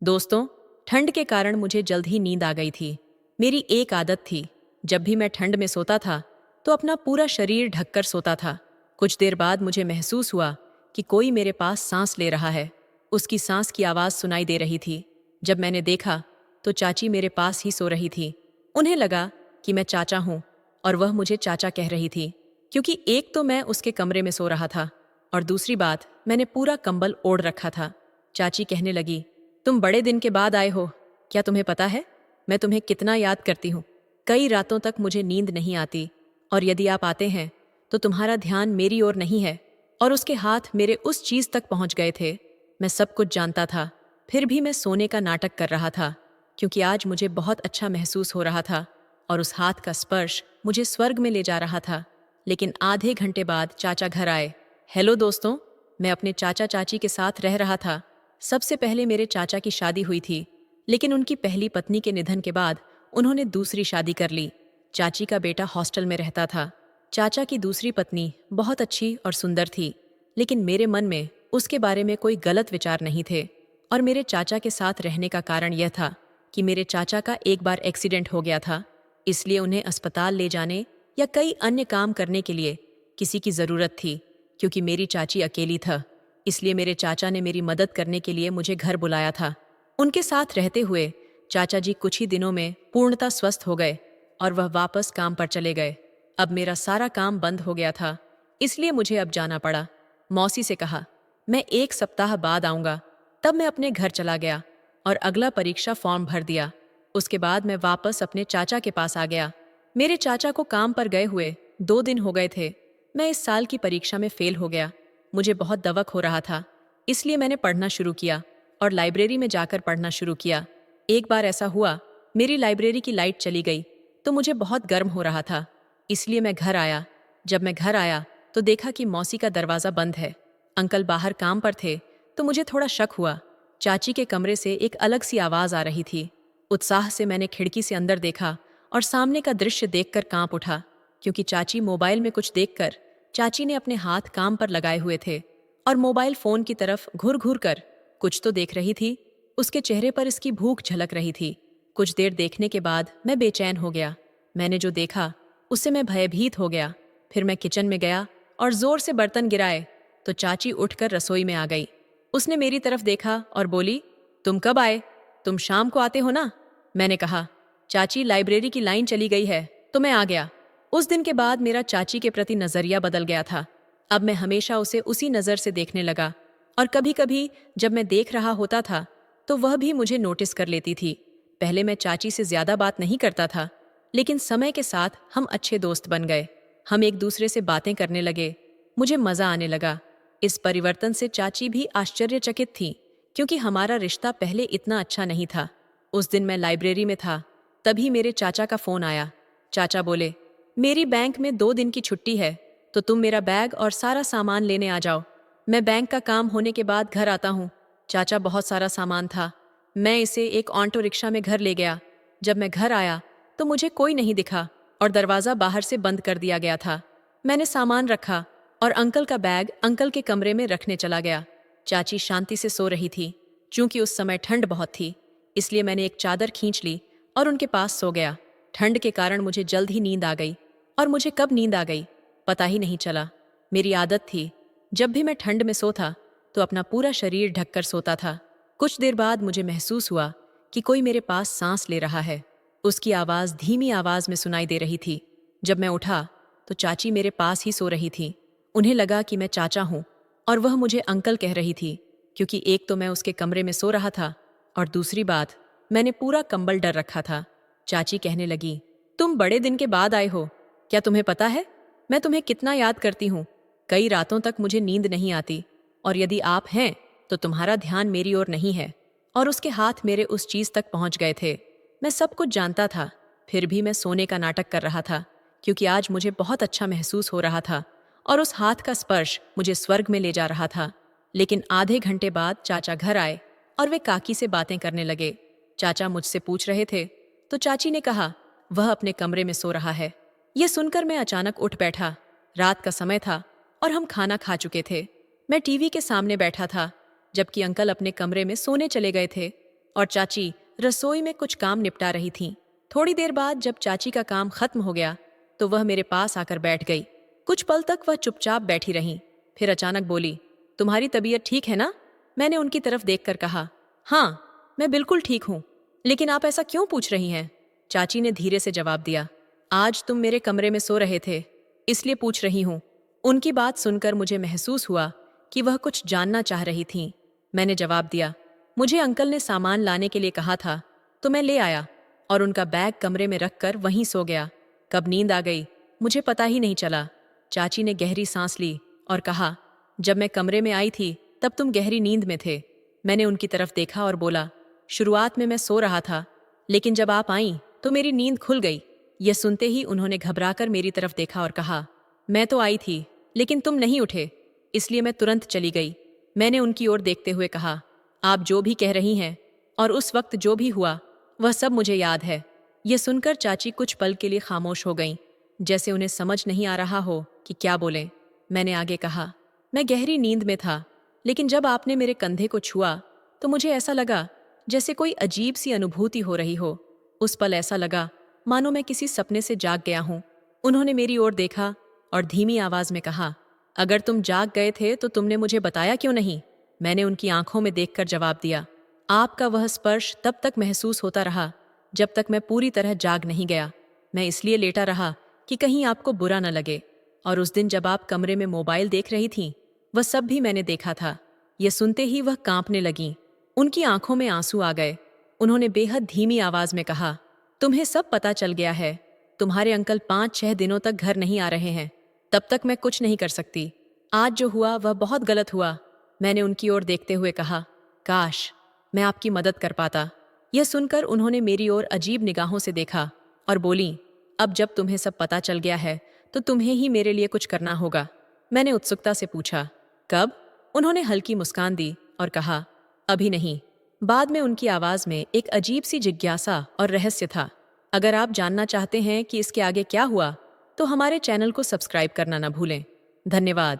दोस्तों, ठंड के कारण मुझे जल्द ही नींद आ गई थी। मेरी एक आदत थी, जब भी मैं ठंड में सोता था तो अपना पूरा शरीर ढककर सोता था। कुछ देर बाद मुझे महसूस हुआ कि कोई मेरे पास सांस ले रहा है। उसकी सांस की आवाज़ सुनाई दे रही थी। जब मैंने देखा तो चाची मेरे पास ही सो रही थी। उन्हें लगा कि मैं चाचा हूँ और वह मुझे चाचा कह रही थी, क्योंकि एक तो मैं उसके कमरे में सो रहा था और दूसरी बात, मैंने पूरा कंबल ओढ़ रखा था। चाची कहने लगी, तुम बड़े दिन के बाद आए हो। क्या तुम्हें पता है मैं तुम्हें कितना याद करती हूँ? कई रातों तक मुझे नींद नहीं आती, और यदि आप आते हैं तो तुम्हारा ध्यान मेरी ओर नहीं है। और उसके हाथ मेरे उस चीज तक पहुंच गए थे। मैं सब कुछ जानता था, फिर भी मैं सोने का नाटक कर रहा था, क्योंकि आज मुझे बहुत अच्छा महसूस हो रहा था और उस हाथ का स्पर्श मुझे स्वर्ग में ले जा रहा था। लेकिन आधे घंटे बाद चाचा घर आए। हेलो दोस्तों, मैं अपने चाचा चाची के साथ रह रहा था। सबसे पहले मेरे चाचा की शादी हुई थी, लेकिन उनकी पहली पत्नी के निधन के बाद उन्होंने दूसरी शादी कर ली। चाची का बेटा हॉस्टल में रहता था। चाचा की दूसरी पत्नी बहुत अच्छी और सुंदर थी, लेकिन मेरे मन में उसके बारे में कोई गलत विचार नहीं थे। और मेरे चाचा के साथ रहने का कारण यह था कि मेरे चाचा का एक बार एक्सीडेंट हो गया था, इसलिए उन्हें अस्पताल ले जाने या कई अन्य काम करने के लिए किसी की ज़रूरत थी। क्योंकि मेरी चाची अकेली था, इसलिए मेरे चाचा ने मेरी मदद करने के लिए मुझे घर बुलाया था। उनके साथ रहते हुए चाचा जी कुछ ही दिनों में पूर्णतः स्वस्थ हो गए और वह वापस काम पर चले गए। अब मेरा सारा काम बंद हो गया था, इसलिए मुझे अब जाना पड़ा। मौसी से कहा, मैं एक सप्ताह बाद आऊँगा। तब मैं अपने घर चला गया और अगला परीक्षा फॉर्म भर दिया। उसके बाद मैं वापस अपने चाचा के पास आ गया। मेरे चाचा को काम पर गए हुए 2 दिन हो गए थे। मैं इस साल की परीक्षा में फेल हो गया। मुझे बहुत दवक हो रहा था, इसलिए मैंने पढ़ना शुरू किया और लाइब्रेरी में जाकर पढ़ना शुरू किया। एक बार ऐसा हुआ, मेरी लाइब्रेरी की लाइट चली गई तो मुझे बहुत गर्म हो रहा था, इसलिए मैं घर आया। जब मैं घर आया तो देखा कि मौसी का दरवाज़ा बंद है। अंकल बाहर काम पर थे, तो मुझे थोड़ा शक हुआ। चाची के कमरे से एक अलग सी आवाज़ आ रही थी। उत्साह से मैंने खिड़की से अंदर देखा और सामने का दृश्य देखकर कांप उठा, क्योंकि चाची मोबाइल में कुछ देखकर, चाची ने अपने हाथ काम पर लगाए हुए थे और मोबाइल फोन की तरफ घूर घूर कर कुछ तो देख रही थी। उसके चेहरे पर इसकी भूख झलक रही थी। कुछ देर देखने के बाद मैं बेचैन हो गया। मैंने जो देखा उससे मैं भयभीत हो गया। फिर मैं किचन में गया और जोर से बर्तन गिराए तो चाची उठकर रसोई में आ गई। उसने मेरी तरफ देखा और बोली, तुम कब आए? तुम शाम को आते हो ना? मैंने कहा, चाची लाइब्रेरी की लाइन चली गई है तो मैं आ गया। उस दिन के बाद मेरा चाची के प्रति नजरिया बदल गया था। अब मैं हमेशा उसे उसी नज़र से देखने लगा, और कभी कभी जब मैं देख रहा होता था तो वह भी मुझे नोटिस कर लेती थी। पहले मैं चाची से ज्यादा बात नहीं करता था, लेकिन समय के साथ हम अच्छे दोस्त बन गए। हम एक दूसरे से बातें करने लगे। मुझे मजा आने लगा। इस परिवर्तन से चाची भी आश्चर्यचकित थी, क्योंकि हमारा रिश्ता पहले इतना अच्छा नहीं था। उस दिन मैं लाइब्रेरी में था, तभी मेरे चाचा का फोन आया। चाचा बोले, मेरी बैंक में 2 दिन की छुट्टी है, तो तुम मेरा बैग और सारा सामान लेने आ जाओ। मैं बैंक का काम होने के बाद घर आता हूँ। चाचा बहुत सारा सामान था। मैं इसे एक ऑटो रिक्शा में घर ले गया। जब मैं घर आया तो मुझे कोई नहीं दिखा और दरवाज़ा बाहर से बंद कर दिया गया था। मैंने सामान रखा और अंकल का बैग अंकल के कमरे में रखने चला गया। चाची शांति से सो रही थी। चूंकि उस समय ठंड बहुत थी, इसलिए मैंने एक चादर खींच ली और उनके पास सो गया। ठंड के कारण मुझे जल्द ही नींद आ गई, और मुझे कब नींद आ गई पता ही नहीं चला। मेरी आदत थी, जब भी मैं ठंड में सोता तो अपना पूरा शरीर ढककर सोता था। कुछ देर बाद मुझे महसूस हुआ कि कोई मेरे पास सांस ले रहा है। उसकी आवाज़ धीमी आवाज़ में सुनाई दे रही थी। जब मैं उठा तो चाची मेरे पास ही सो रही थी। उन्हें लगा कि मैं चाचा हूँ और वह मुझे अंकल कह रही थी, क्योंकि एक तो मैं उसके कमरे में सो रहा था और दूसरी बात, मैंने पूरा कंबल डर रखा था। चाची कहने लगी, तुम बड़े दिन के बाद आए हो। क्या तुम्हें पता है मैं तुम्हें कितना याद करती हूँ? कई रातों तक मुझे नींद नहीं आती, और यदि आप हैं तो तुम्हारा ध्यान मेरी ओर नहीं है। और उसके हाथ मेरे उस चीज तक पहुंच गए थे। मैं सब कुछ जानता था, फिर भी मैं सोने का नाटक कर रहा था, क्योंकि आज मुझे बहुत अच्छा महसूस हो रहा था और उस हाथ का स्पर्श मुझे स्वर्ग में ले जा रहा था। लेकिन आधे घंटे बाद चाचा घर आए और वे काकी से बातें करने लगे। चाचा मुझसे पूछ रहे थे तो चाची ने कहा, वह अपने कमरे में सो रहा है। यह सुनकर मैं अचानक उठ बैठा। रात का समय था और हम खाना खा चुके थे। मैं टीवी के सामने बैठा था, जबकि अंकल अपने कमरे में सोने चले गए थे और चाची रसोई में कुछ काम निपटा रही थीं। थोड़ी देर बाद जब चाची का काम खत्म हो गया तो वह मेरे पास आकर बैठ गई। कुछ पल तक वह चुपचाप बैठी रहीं, फिर अचानक बोली, तुम्हारी तबीयत ठीक है ना? मैंने उनकी तरफ देखकर कहा, हाँ, मैं बिल्कुल ठीक हूँ। लेकिन आप ऐसा क्यों पूछ रही हैं? चाची ने धीरे से जवाब दिया, आज तुम मेरे कमरे में सो रहे थे, इसलिए पूछ रही हूँ। उनकी बात सुनकर मुझे महसूस हुआ कि वह कुछ जानना चाह रही थीं। मैंने जवाब दिया, मुझे अंकल ने सामान लाने के लिए कहा था, तो मैं ले आया और उनका बैग कमरे में रखकर वहीं सो गया। कब नींद आ गई मुझे पता ही नहीं चला। चाची ने गहरी सांस ली और कहा, जब मैं कमरे में आई थी तब तुम गहरी नींद में थे। मैंने उनकी तरफ देखा और बोला, शुरुआत में मैं सो रहा था, लेकिन जब आप आईं तो मेरी नींद खुल गई। यह सुनते ही उन्होंने घबराकर मेरी तरफ देखा और कहा, मैं तो आई थी लेकिन तुम नहीं उठे, इसलिए मैं तुरंत चली गई। मैंने उनकी ओर देखते हुए कहा, आप जो भी कह रही हैं और उस वक्त जो भी हुआ वह सब मुझे याद है। यह सुनकर चाची कुछ पल के लिए खामोश हो गईं, जैसे उन्हें समझ नहीं आ रहा हो कि क्या बोलें। मैंने आगे कहा, मैं गहरी नींद में था, लेकिन जब आपने मेरे कंधे को छुआ तो मुझे ऐसा लगा जैसे कोई अजीब सी अनुभूति हो रही हो। उस पल ऐसा लगा मानो मैं किसी सपने से जाग गया हूँ। उन्होंने मेरी ओर देखा और धीमी आवाज में कहा, अगर तुम जाग गए थे तो तुमने मुझे बताया क्यों नहीं? मैंने उनकी आंखों में देखकर जवाब दिया, आपका वह स्पर्श तब तक महसूस होता रहा जब तक मैं पूरी तरह जाग नहीं गया। मैं इसलिए लेटा रहा कि कहीं आपको बुरा न लगे। और उस दिन जब आप कमरे में मोबाइल देख रही थीं, वह सब भी मैंने देखा था। यह सुनते ही वह कांपने लगीं। उनकी आंखों में आंसू आ गए। उन्होंने बेहद धीमी आवाज में कहा, तुम्हें सब पता चल गया है। तुम्हारे अंकल 5-6 दिनों तक घर नहीं आ रहे हैं। तब तक मैं कुछ नहीं कर सकती। आज जो हुआ वह बहुत गलत हुआ। मैंने उनकी ओर देखते हुए कहा, काश मैं आपकी मदद कर पाता। यह सुनकर उन्होंने मेरी ओर अजीब निगाहों से देखा और बोली, अब जब तुम्हें सब पता चल गया है तो तुम्हें ही मेरे लिए कुछ करना होगा। मैंने उत्सुकता से पूछा, कब? उन्होंने हल्की मुस्कान दी और कहा, अभी नहीं। बाद में उनकी आवाज में एक अजीब सी जिज्ञासा और रहस्य था। अगर आप जानना चाहते हैं कि इसके आगे क्या हुआ तो हमारे चैनल को सब्सक्राइब करना न भूलें। धन्यवाद।